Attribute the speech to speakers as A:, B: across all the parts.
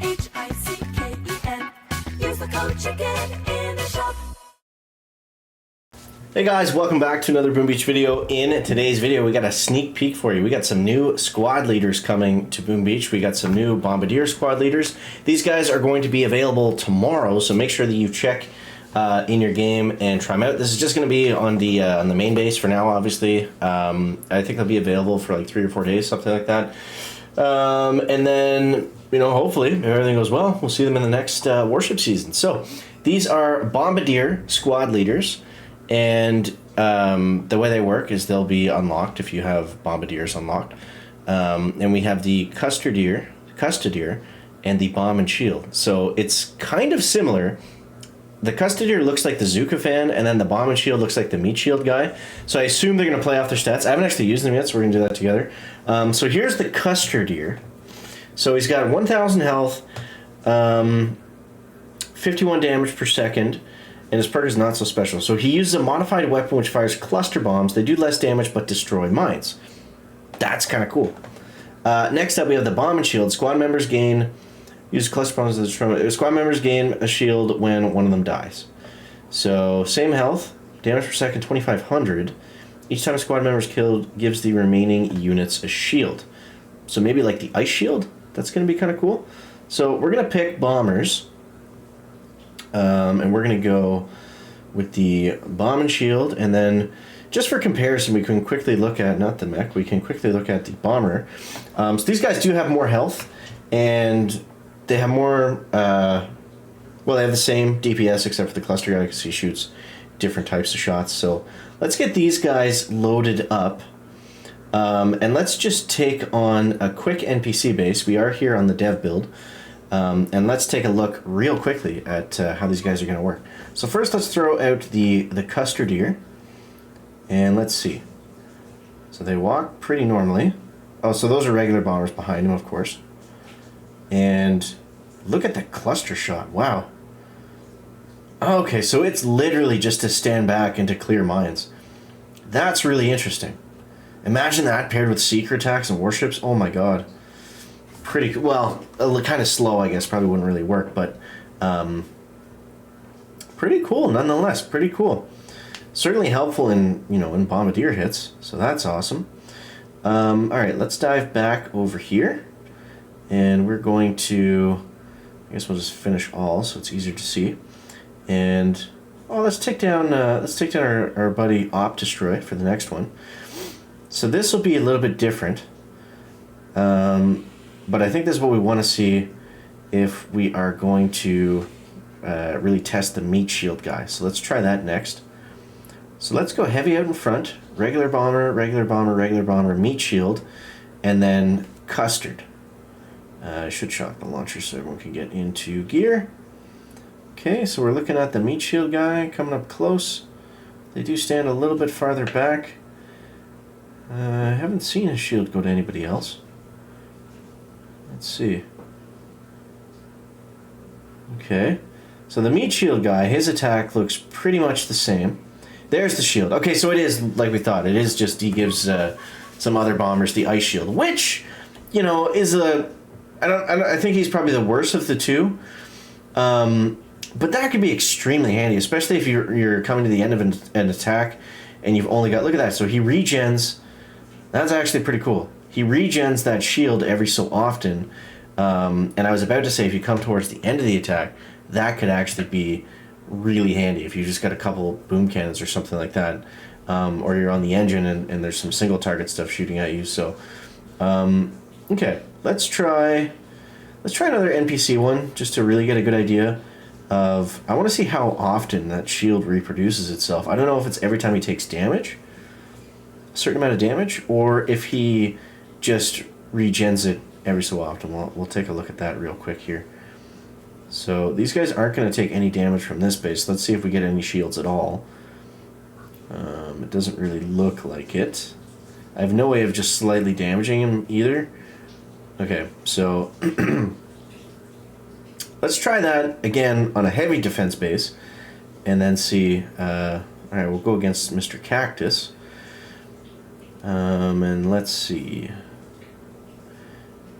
A: CHICKEN. Use the code CHICKEN in the shop.
B: Hey guys, welcome back to another Boom Beach video. In today's video, we got a sneak peek for you. We got some new squad leaders coming to Boom Beach. We got some new Bombardier squad leaders. These guys are going to be available tomorrow, so make sure that you check in your game and try them out. This is just going to be on the main base for now, obviously. I think they'll be available for like 3 or 4 days, something like that. And then, you know, hopefully, if everything goes well, we'll see them in the next warship season. So, these are Bombardier squad leaders, and the way they work is they'll be unlocked if you have Bombardiers unlocked. And we have the Clustardier, and the Bomb and Shield. So, it's kind of similar. The Clustardier looks like the Zuka fan, and then the Bomb and Shield looks like the Meat Shield guy. So I assume they're going to play off their stats. I haven't actually used them yet, so we're going to do that together. So here's the Clustardier. So he's got 1,000 health, 51 damage per second, and his perk is not so special. So he uses a modified weapon which fires cluster bombs. They do less damage but destroy mines. That's kind of cool. Next up, we have the Bomb and Shield. Squad members gain... Use cluster bombs to destroy. Squad members gain a shield when one of them dies. So, same health, damage per second 2,500. Each time a squad member is killed, gives the remaining units a shield. So maybe like the ice shield? That's going to be kind of cool. So we're going to pick bombers. And we're going to go with the bomb and shield. And then, just for comparison, we can quickly look at, not the mech, we can quickly look at the bomber. So these guys do have more health. And... they have more, well, they have the same DPS except for the cluster guy because he shoots different types of shots. So let's get these guys loaded up. And let's just take on a quick NPC base. We are here on the dev build. And let's take a look real quickly at how these guys are going to work. So first let's throw out the Clustardier. And let's see. So they walk pretty normally. Oh, so those are regular bombers behind him, of course. And look at the cluster shot. Wow. Okay, so it's literally just to stand back and to clear mines. That's really interesting. Imagine that paired with secret attacks and warships. Oh my god. Pretty well, kind of slow, I guess. Probably wouldn't really work, but pretty cool nonetheless. Pretty cool. Certainly helpful in, you know, in Bombardier hits. So that's awesome. All right, let's dive back over here. And we're going to, I guess we'll just finish all so it's easier to see. And, oh, let's take down our buddy Op Destroy for the next one. So this will be a little bit different. But I think this is what we want to see if we are going to really test the Meat Shield guy. So let's try that next. So let's go heavy out in front. Regular bomber, regular bomber, regular bomber, Meat Shield, and then Custard. I should shock the launcher so everyone can get into gear. Okay, so we're looking at the Meat Shield guy coming up close. They do stand a little bit farther back. I haven't seen his shield go to anybody else. Let's see. Okay, so the Meat Shield guy, his attack looks pretty much the same. There's the shield. Okay, so it is like we thought. It is just he gives some other bombers the ice shield, which, you know, is a... I think he's probably the worst of the two, but that could be extremely handy, especially if you're coming to the end of an attack and you've only got, look at that, so he regens. That's actually pretty cool. He regens that shield every so often, and I was about to say if you come towards the end of the attack, that could actually be really handy if you just got a couple boom cannons or something like that, or you're on the engine and there's some single target stuff shooting at you. So okay, let's try another NPC one just to really get a good idea of... I want to see how often that shield reproduces itself. I don't know if it's every time he takes damage, a certain amount of damage, or if he just regens it every so often. We'll take a look at that real quick here. So these guys aren't going to take any damage from this base. Let's see if we get any shields at all. It doesn't really look like it. I have no way of just slightly damaging him either. Okay, so let's try that again on a heavy defense base and then see. Alright, we'll go against Mr. Cactus. And let's see.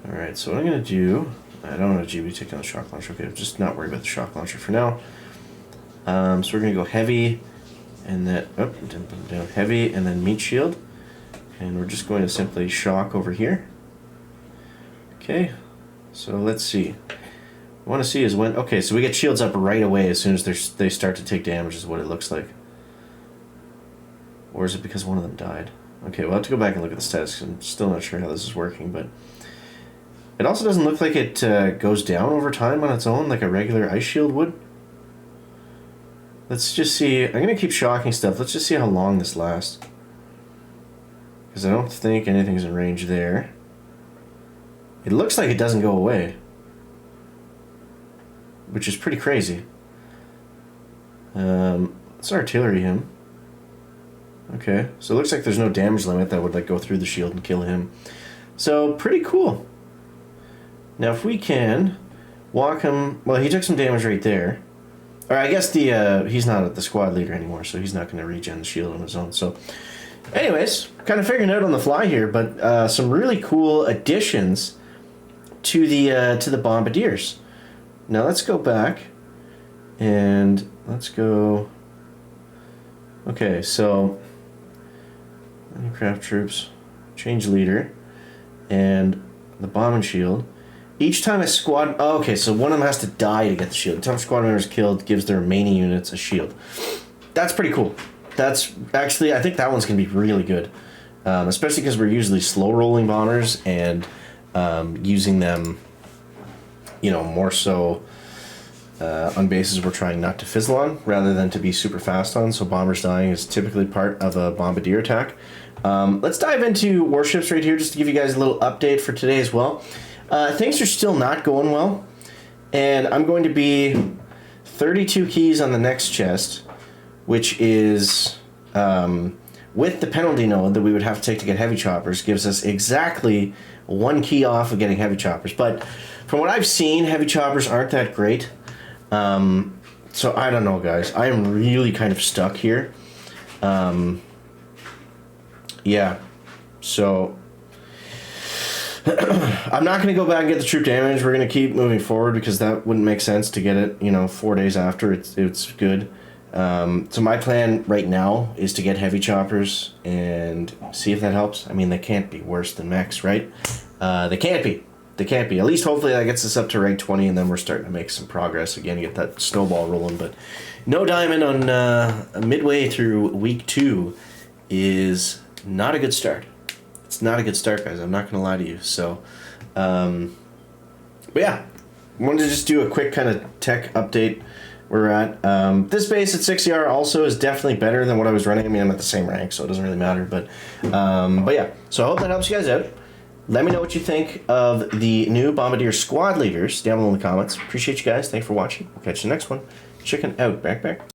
B: Alright, so what I'm going to do, I don't know, GB, take down the shock launcher. Okay, I'm just not worried about the shock launcher for now. So we're going to go heavy, and then, down heavy, and then meat shield. And we're just going to simply shock over here. Okay, so let's see. What I want to see is when, okay, so we get shields up right away as soon as they start to take damage is what it looks like. Or is it because one of them died? Okay, we'll have to go back and look at the stats. I'm still not sure how this is working, but it also doesn't look like it goes down over time on its own like a regular ice shield would. Let's just see. I'm going to keep shocking stuff. Let's just see how long this lasts. Because I don't think anything's in range there. It looks like it doesn't go away, which is pretty crazy. Let's artillery him. Okay, so it looks like there's no damage limit that would like go through the shield and kill him. So pretty cool. Now if we can walk him, well, he took some damage right there. Or I guess the he's not the squad leader anymore, so he's not going to regen the shield on his own. So, anyways, kind of figuring out on the fly here, but some really cool additions to the Bombardiers. Now let's go back and let's go. Okay, so aircraft troops, change leader, and the bomb and shield. Each time a squad... Oh, okay, so one of them has to die to get the shield. The time a squad member is killed gives the remaining units a shield. That's pretty cool. That's... Actually, I think that one's going to be really good. Especially because we're usually slow-rolling bombers and using them, you know, more so on bases we're trying not to fizzle on rather than to be super fast on. So bombers dying is typically part of a bombardier attack. Let's dive into warships right here just to give you guys a little update for today as well. Things are still not going well, and I'm going to be 32 keys on the next chest, which is with the penalty node that we would have to take to get heavy choppers, gives us exactly 1 key off of getting heavy choppers. But from what I've seen, heavy choppers aren't that great. So I don't know, guys. I am really kind of stuck here. Yeah, so I'm not going to go back and get the troop damage. We're going to keep moving forward because that wouldn't make sense to get it, you know, 4 days after. It's good. So my plan right now is to get heavy choppers and see if that helps. I mean, they can't be worse than mechs, right? They can't be. They can't be. At least hopefully that gets us up to rank 20, and then we're starting to make some progress again, get that snowball rolling. But no diamond on midway through week 2 is not a good start. It's not a good start, guys. I'm not going to lie to you. So, but yeah, wanted to just do a quick kind of tech update where we're at. This base at 6ER also is definitely better than what I was running. I mean, I'm at the same rank, so it doesn't really matter. But yeah, so I hope that helps you guys out. Let me know what you think of the new Bombardier squad leaders down below in the comments. Appreciate you guys. Thanks for watching. We'll catch you next one. Chicken out. Back.